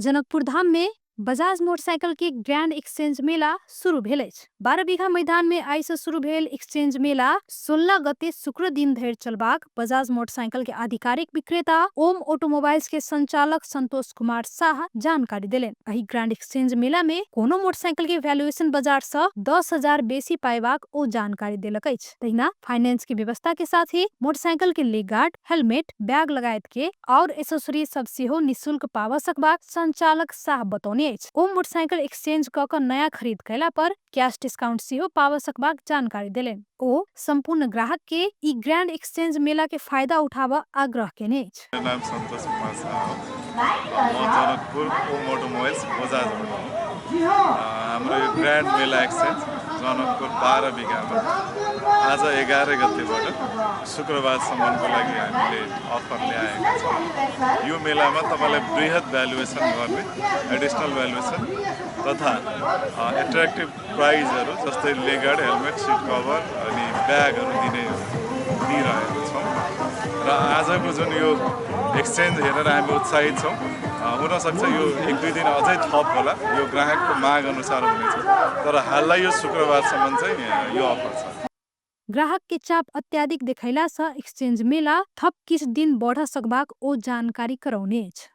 जनकपुर धाम में बजाज मोटरसाइकिल के grand exchange मेला शुरू भेल अछि। 12 बीघा मैदान में आई से शुरू भेल एक्सचेंज मेला 16 गते शुक्र दिन धरि चलबाक बजाज मोटरसाइकिल के आधिकारिक विक्रेता ओम ऑटोमोबाइल्स के संचालक संतोष कुमार शाह जानकारी देलनि। एहि ग्रैंड एक्सचेंज मेला में कोनो मोटरसाइकिल के वैल्यूएशन बाजार से 10,000 बेसी पायबाक ओ जानकारी देलक अछि। तहिना फाइनेंस के व्यवस्था के साथ ही मोटरसाइकिल के लेग गार्ड, हेलमेट, बैग लगायत के और एसेसरीज सब सेहो निःशुल्क पावा सकबाक संचालक शाह बतौने अछि। ओ मोटरसाइकिल एक्सचेंज क क नया खरीद कैला पर कैश डिस्काउंट सेहो पावा सकबाक जानकारी देलनि। ओ संपूर्ण ग्राहक के ई ग्रैंड एक्सचेंज मेला के फायदा उठावा आग्रह केने अछि। मेरा नाम संतोष कुमार शाह हो। म जनकपुर ओम ऑटोमोबाइल्स बजाजबाट हो। हाम्रो यो ग्रान्ड मेला एक्सचेन्ज जनकपुर 12 बिघामा आज 11 गतेबाट शुक्रबारसम्मको लागि हामीले अफर ल्याएका छौँ। यो मेलामा तपाईँलाई बृहत भ्यालुएसन गर्ने, एडिसनल भ्यालुएसन तथा एट्र्याक्टिभ प्राइजहरू जस्तै लेगार्ड, हेलमेट, सिट कभर अनि ब्यागहरू दिइरहेका छौँ। र आजको जुन यो एक्सचेन्ज हेरेर हामी उत्साहित छौँ। हुनसक्छ यो 1-2 दिन अझै थप होला, यो ग्राहकको माग अनुसार हुनेछ, तर हाललाई यो शुक्रबारसम्म चाहिँ यो अफर छ। ग्राहक के चाप अत्याधिक देखैला से एक्सचेंज मेला थप किछ दिन बढ़ सकबाक ओ जानकारी करौने अछि।